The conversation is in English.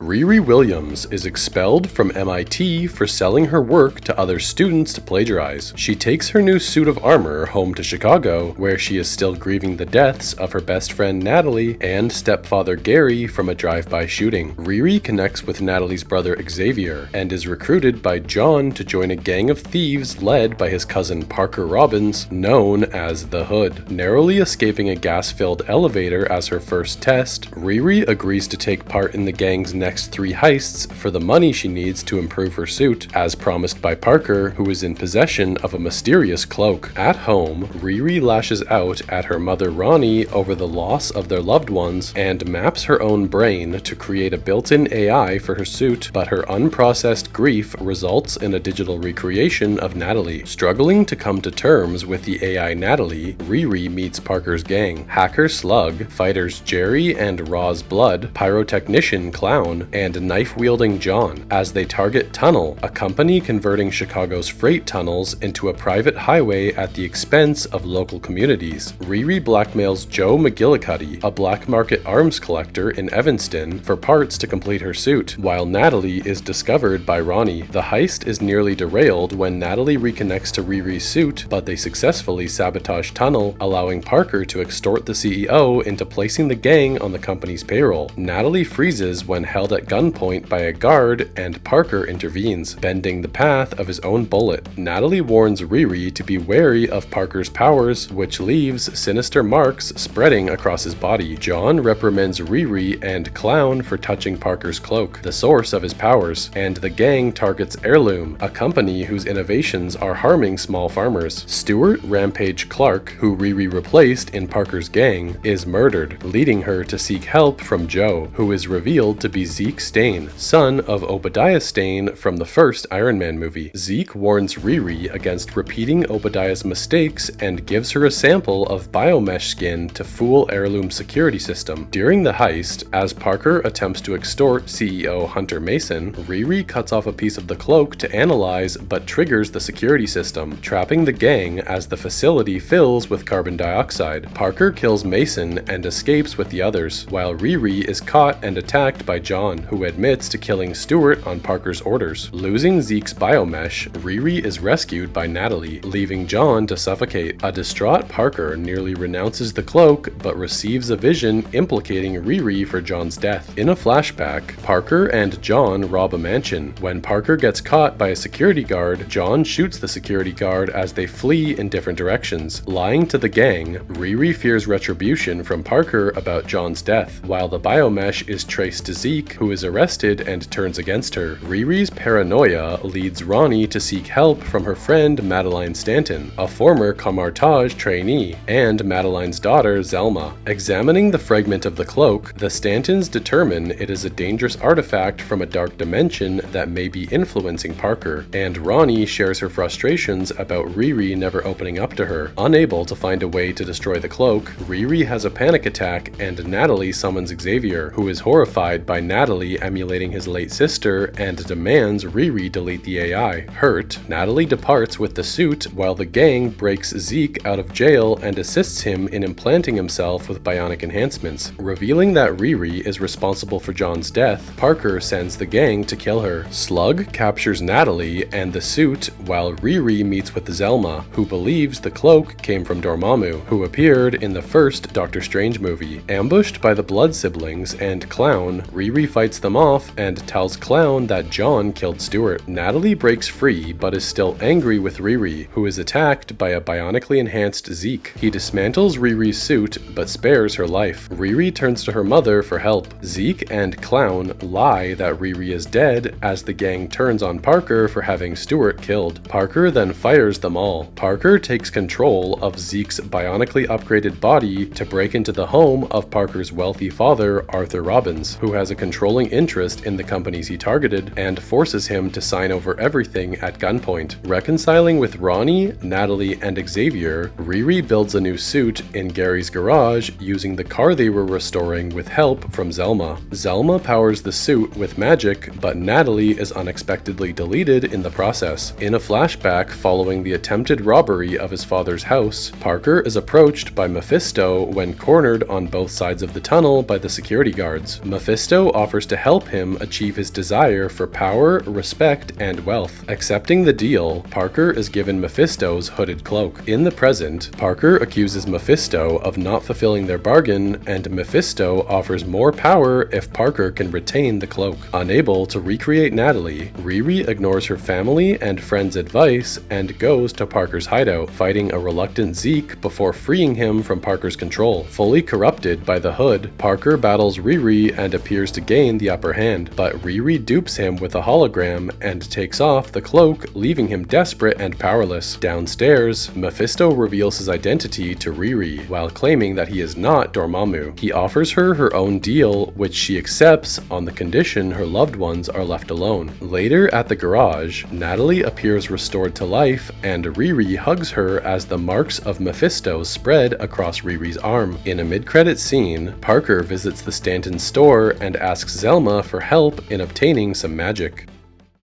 Riri Williams is expelled from MIT for selling her work to other students to plagiarize. She takes her new suit of armor home to Chicago, where she is still grieving the deaths of her best friend Natalie and stepfather Gary from a drive-by shooting. Riri connects with Natalie's brother Xavier and is recruited by John to join a gang of thieves led by his cousin Parker Robbins, known as the Hood. Narrowly escaping a gas-filled elevator as her first test, Riri agrees to take part in the gang's next 3 heists for the money she needs to improve her suit, as promised by Parker, who is in possession of a mysterious cloak. At home, Riri lashes out at her mother Ronnie over the loss of their loved ones and maps her own brain to create a built-in AI for her suit, but her unprocessed grief results in a digital recreation of Natalie. Struggling to come to terms with the AI Natalie, Riri meets Parker's gang: Hacker Slug, fighters Jerry and Roz Blood, pyrotechnician Clown, and knife-wielding John, as they target Tunnel, a company converting Chicago's freight tunnels into a private highway at the expense of local communities. Riri blackmails Joe McGillicuddy, a black market arms collector in Evanston, for parts to complete her suit, while Natalie is discovered by Ronnie. The heist is nearly derailed when Natalie reconnects to Riri's suit, but they successfully sabotage Tunnel, allowing Parker to extort the CEO into placing the gang on the company's payroll. Natalie freezes when held at gunpoint by a guard, and Parker intervenes, bending the path of his own bullet. Natalie warns Riri to be wary of Parker's powers, which leaves sinister marks spreading across his body. John reprimands Riri and Clown for touching Parker's cloak, the source of his powers, and the gang targets Heirloom, a company whose innovations are harming small farmers. Stuart Rampage Clark, who Riri replaced in Parker's gang, is murdered, leading her to seek help from Joe, who is revealed to be Zeke Stane, son of Obadiah Stane from the first Iron Man movie. Zeke warns Riri against repeating Obadiah's mistakes and gives her a sample of biomesh skin to fool Heirloom's security system. During the heist, as Parker attempts to extort CEO Hunter Mason, Riri cuts off a piece of the cloak to analyze but triggers the security system, trapping the gang as the facility fills with carbon dioxide. Parker kills Mason and escapes with the others, while Riri is caught and attacked by John, who admits to killing Stuart on Parker's orders. Losing Zeke's biomesh, Riri is rescued by Natalie, leaving John to suffocate. A distraught Parker nearly renounces the cloak, but receives a vision implicating Riri for John's death. In a flashback, Parker and John rob a mansion. When Parker gets caught by a security guard, John shoots the security guard as they flee in different directions. Lying to the gang, Riri fears retribution from Parker about John's death, while the biomesh is traced to Zeke, who is arrested and turns against her. Riri's paranoia leads Ronnie to seek help from her friend Madeline Stanton, a former Camartage trainee, and Madeline's daughter Zelma. Examining the fragment of the cloak, the Stantons determine it is a dangerous artifact from a dark dimension that may be influencing Parker, and Ronnie shares her frustrations about Riri never opening up to her. Unable to find a way to destroy the cloak, Riri has a panic attack and Natalie summons Xavier, who is horrified by Natalie emulating his late sister and demands Riri delete the AI. Hurt, Natalie departs with the suit while the gang breaks Zeke out of jail and assists him in implanting himself with bionic enhancements. Revealing that Riri is responsible for John's death, Parker sends the gang to kill her. Slug captures Natalie and the suit while Riri meets with Zelma, who believes the cloak came from Dormammu, who appeared in the first Doctor Strange movie. Ambushed by the Blood siblings and Clown, Riri fights them off and tells Clown that John killed Stuart. Natalie breaks free but is still angry with Riri, who is attacked by a bionically enhanced Zeke. He dismantles Riri's suit but spares her life. Riri turns to her mother for help. Zeke and Clown lie that Riri is dead as the gang turns on Parker for having Stuart killed. Parker then fires them all. Parker takes control of Zeke's bionically upgraded body to break into the home of Parker's wealthy father, Arthur Robbins, who has a controlling interest in the companies he targeted and forces him to sign over everything at gunpoint. Reconciling with Ronnie, Natalie, and Xavier, Riri builds a new suit in Gary's garage using the car they were restoring with help from Zelma. Zelma powers the suit with magic, but Natalie is unexpectedly deleted in the process. In a flashback following the attempted robbery of his father's house, Parker is approached by Mephisto when cornered on both sides of the tunnel by the security guards. Mephisto offers offers to help him achieve his desire for power, respect, and wealth. Accepting the deal, Parker is given Mephisto's hooded cloak. In the present, Parker accuses Mephisto of not fulfilling their bargain, and Mephisto offers more power if Parker can retain the cloak. Unable to recreate Natalie, Riri ignores her family and friends' advice and goes to Parker's hideout, fighting a reluctant Zeke before freeing him from Parker's control. Fully corrupted by the hood, Parker battles Riri and appears to gain the upper hand, but Riri dupes him with a hologram and takes off the cloak, leaving him desperate and powerless. Downstairs, Mephisto reveals his identity to Riri, while claiming that he is not Dormammu. He offers her her own deal, which she accepts on the condition her loved ones are left alone. Later at the garage, Natalie appears restored to life, and Riri hugs her as the marks of Mephisto spread across Riri's arm. In a mid-credit scene, Parker visits the Stanton store and asks Zelma for help in obtaining some magic.